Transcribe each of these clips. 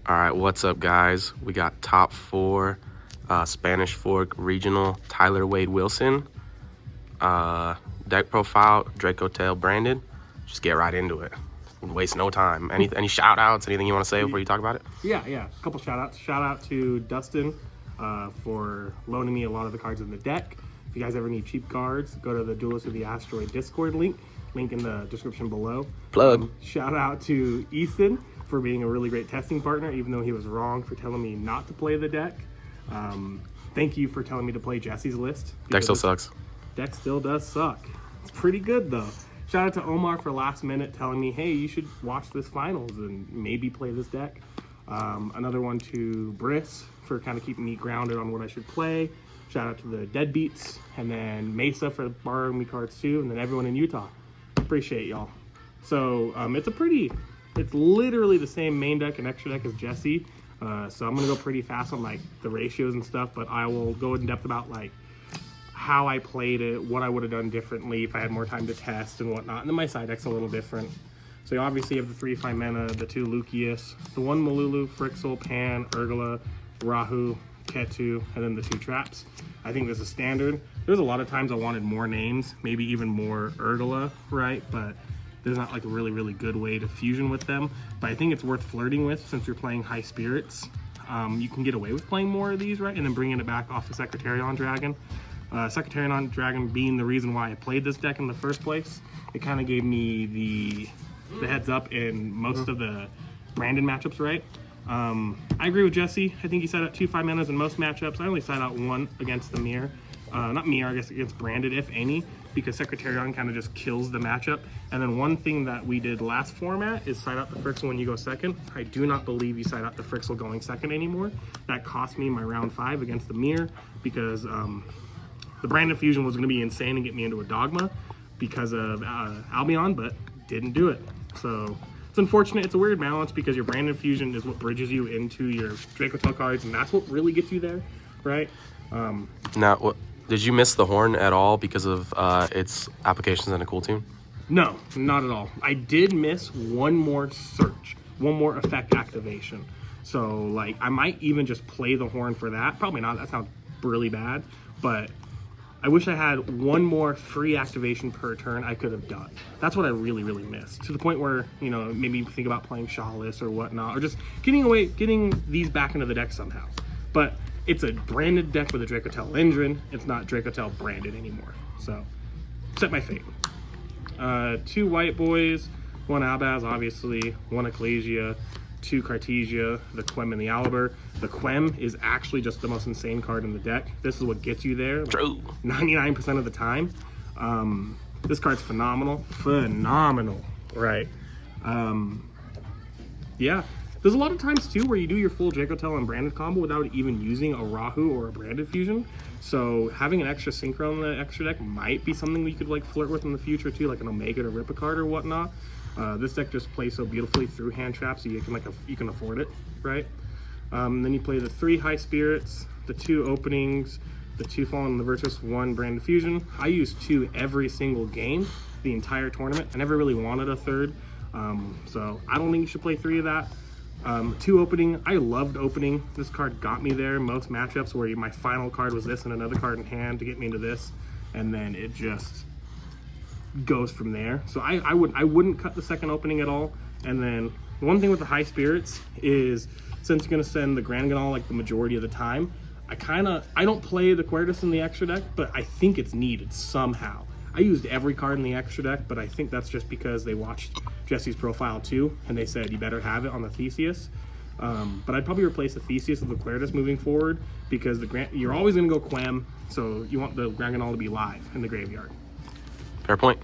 All right, what's up, guys? We got top four Spanish Fork Regional Tyler Wade Wilson. Deck profile, Dracotail Branded. Just get right into it. Waste no time. Any shout outs, anything you want to say before you talk about it? Yeah. A couple shout outs. Shout out to Dustin for loaning me a lot of the cards in the deck. If you guys ever need cheap cards, go to the Duelist of the Asteroid Discord link in the description below. Plug. Shout out to Ethan for being a really great testing partner, even though he was wrong for telling me not to play the deck. Thank you for telling me to play Jesse's list. Deck still sucks. Deck still does suck. It's pretty good though. Shout out to Omar for last minute telling me, hey, you should watch this finals and maybe play this deck. Another one to Briss for kind of keeping me grounded on what I should play. Shout out to the Deadbeats, and then Mesa for borrowing me cards too, and then everyone in Utah. Appreciate y'all. So it's literally the same main deck and extra deck as Jesse. So I'm gonna go pretty fast on like the ratios and stuff, but I will go in depth about like how I played it, what I would have done differently if I had more time to test and whatnot. And then my side deck's a little different. So you obviously have the 3 Fimena, the 2 Lucius, the 1 Malulu, Frixel, Pan, Urgula, Rahu, Ketu, and then the 2 traps. I think this is standard. There's a lot of times I wanted more names, maybe even more Urgula, right? But there's not like a really good way to fusion with them. But I think it's worth flirting with since you're playing high spirits. You can get away with playing more of these, right? And then bringing it back off the Secretarion Dragon. Secretarion Dragon being the reason why I played this deck in the first place. It kind of gave me the heads up in most of the Branded matchups, right? I agree with Jesse. I think he side out 2 Fimenas in most matchups. I only side out 1 against the Mirror. Not Mirror, I guess against Branded, if any, because Secretarion kind of just kills the matchup. And then one thing that we did last format is side out the Frixel when you go second. I do not believe you side out the Frixel going second anymore. That cost me my round 5 against the Mirror because the Branded Fusion was going to be insane and get me into a Dogma because of Albion, but didn't do it. So it's unfortunate. It's a weird balance because your Branded Fusion is what bridges you into your Dracotail cards, and that's what really gets you there, right? Now, did you miss the horn at all because of its applications in a cool tune? No, not at all. I did miss one more search, one more effect activation. So, like, I might even just play the horn for that. Probably not. That sounds really bad, but I wish I had one more free activation per turn I could have done. That's what I really missed. To the point where, you know, maybe think about playing Shawless or whatnot, or just getting these back into the deck somehow. But it's a branded deck with a Dracotail engine. It's not Dracotail branded anymore. So, set my fate. 2 White Boys, 1 Albaz, obviously, 1 Ecclesia, 2 Cartesia, the Quem and the Aliber. The Quem is actually just the most insane card in the deck. This is what gets you there. Like, True. 99% of the time. This card's phenomenal. Right. Yeah. There's a lot of times too where you do your full Dracotail and Branded combo without even using a Rahu or a Branded Fusion. So having an extra Synchro in the extra deck might be something we could like flirt with in the future too, like an Omega to rip a card or whatnot. This deck just plays so beautifully through hand traps, so you can afford it, right? Then you play the 3 High Spirits, the 2 Openings, the 2 Fallen in the Virtus, 1 Branded Fusion. I use 2 every single game, the entire tournament. I never really wanted a third, so I don't think you should play 3 of that. 2 Opening, I loved Opening. This card got me there. Most matchups where my final card was this and another card in hand to get me into this, and then it just goes from there. So I wouldn't cut the second Opening at all. And then one thing with the High Spirits is, since you're gonna send the Grand Ganal like the majority of the time, I don't play the Quertus in the extra deck, but I think it's needed somehow. I used every card in the extra deck, but I think that's just because they watched Jesse's profile too, and they said you better have it on the Theseus. But I'd probably replace the Theseus with the Quertus moving forward because you're always gonna go Quem, so you want the Grand Ganal to be live in the graveyard. Fair point.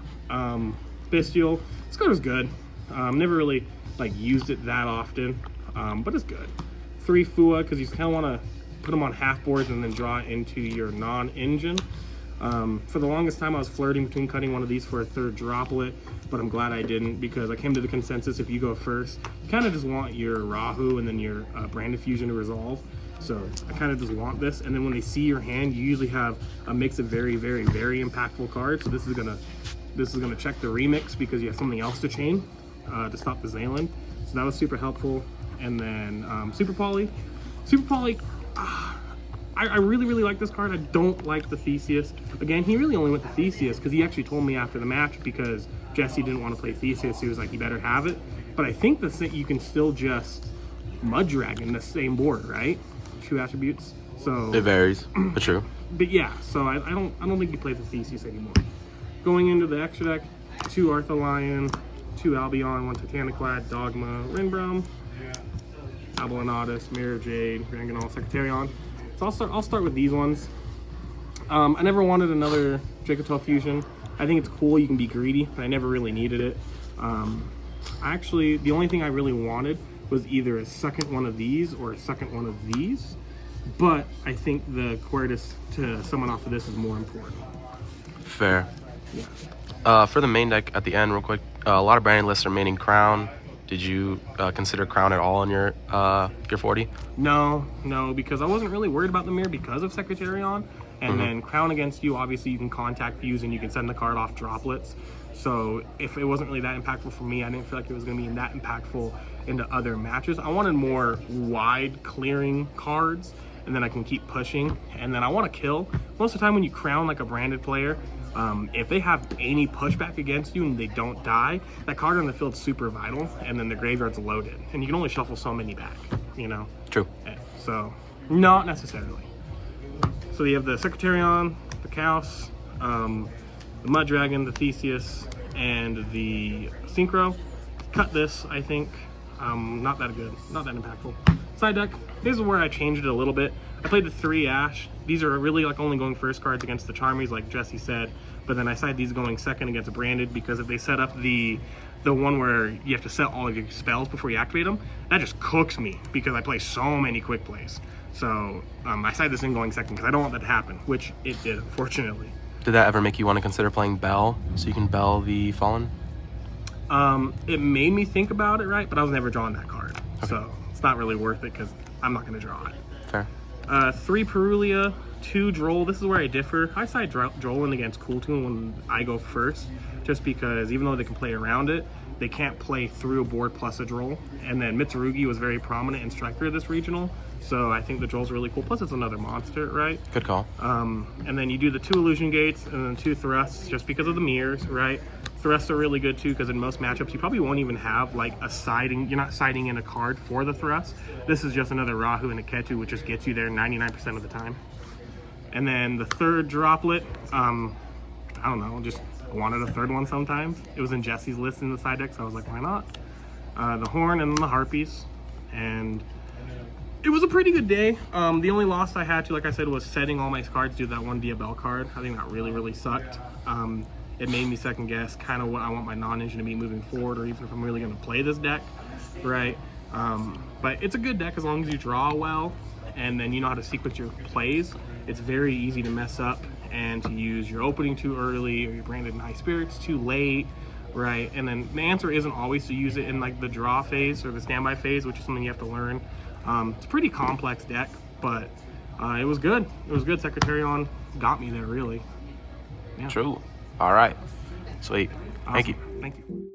Bestial, this card was good. Never really like used it that often, but it's good. 3 Fua, because you kind of want to put them on half boards and then draw it into your non-engine. For the longest time I was flirting between cutting one of these for a 3rd Droplet, but I'm glad I didn't because I came to the consensus if you go first, you kind of just want your Rahu and then your Branded Fusion to resolve. So I kind of just want this, and then when they see your hand, you usually have a mix of very impactful cards. So this is gonna check the remix because you have something else to chain to stop the Zalen. So that was super helpful. and then Super Poly. Super Poly, I really, really like this card. I don't like the Theseus. Again, he really only went to Theseus because he actually told me after the match because Jesse didn't want to play Theseus. He was like, you better have it. But I think you can still just Mud Dragon the same board, right? 2 attributes. So It varies, but true. But yeah, so I don't think he plays the Theseus anymore. Going into the extra deck, 2 Artholion, 2 Albion, 1 Titaniclad, Dogma, Rinbrom, Abalonatus, Mirror Jade, Ranganol, Secretarion. So I'll start with these ones. I never wanted another Dracotail fusion. I think it's cool, you can be greedy, but I never really needed it. Actually, the only thing I really wanted was either a second one of these or a second one of these. But I think the Quertus to summon off of this is more important. Fair. Yeah. For the main deck at the end, real quick, a lot of branded lists are maining Crown. Did you consider Crown at all in your 40? No, because I wasn't really worried about the mirror because of Secretarion. And then Crown against you, obviously you can contact fuse and you can send the card off droplets. So if it wasn't really that impactful for me, I didn't feel like it was going to be that impactful into other matches. I wanted more wide clearing cards, and then I can keep pushing. And then I want to kill. Most of the time when you Crown like a branded player, if they have any pushback against you and they don't die, that card on the field's super vital, and then the graveyard's loaded. And you can only shuffle so many back, you know? True. So, not necessarily. So you have the Secretarion, the Chaos, the Mud Dragon, the Theseus, and the Synchro. Cut this, I think. Not that good, not that impactful. Side deck, this is where I changed it a little bit. I played the 3 Ash. These are really like only going first cards against the Charmies, like Jesse said. But then I side these going second against Branded, because if they set up the one where you have to set all of your spells before you activate them, that just cooks me because I play so many quick plays. So I side this in going second because I don't want that to happen, which it did, unfortunately. Did that ever make you want to consider playing Bell so you can Bell the Fallen? It made me think about it, right? But I was never drawing that card. Okay. So it's not really worth it because I'm not going to draw it. Fair. 3 Perulia, 2 Droll. This is where I differ. I side Droll in against Cool Toon when I go first, just because even though they can play around it, they can't play through a board plus a Droll. And then Mitsurugi was very prominent in Striker this regional, so I think the Droll's really cool. Plus it's another monster, right? Good call. And then you do the 2 Illusion Gates and then 2 Thrusts just because of the mirrors, right? Thrusts are really good too because in most matchups you probably won't even have like a siding. You're not siding in a card for the Thrust. This is just another Rahu and a Ketu, which just gets you there 99% of the time. And then the 3rd droplet, I don't know, just wanted a 3rd one sometimes. It was in Jesse's list in the side deck, so I was like, why not? The Horn and then the Harpies. And it was a pretty good day. The only loss I had to, like I said, was setting all my cards to that one Diabell card. I think that really, really sucked. It made me second guess kind of what I want my non-engine to be moving forward, or even if I'm really going to play this deck, right? But it's a good deck as long as you draw well and then you know how to sequence your plays. It's very easy to mess up and to use your opening too early or your Branded High Spirits too late, right? And then the answer isn't always to use it in like the draw phase or the standby phase, which is something you have to learn. It's a pretty complex deck, but it was good. It was good. Secretarion got me there, really. Yeah. True. All right. Sweet. Awesome. Thank you. Thank you.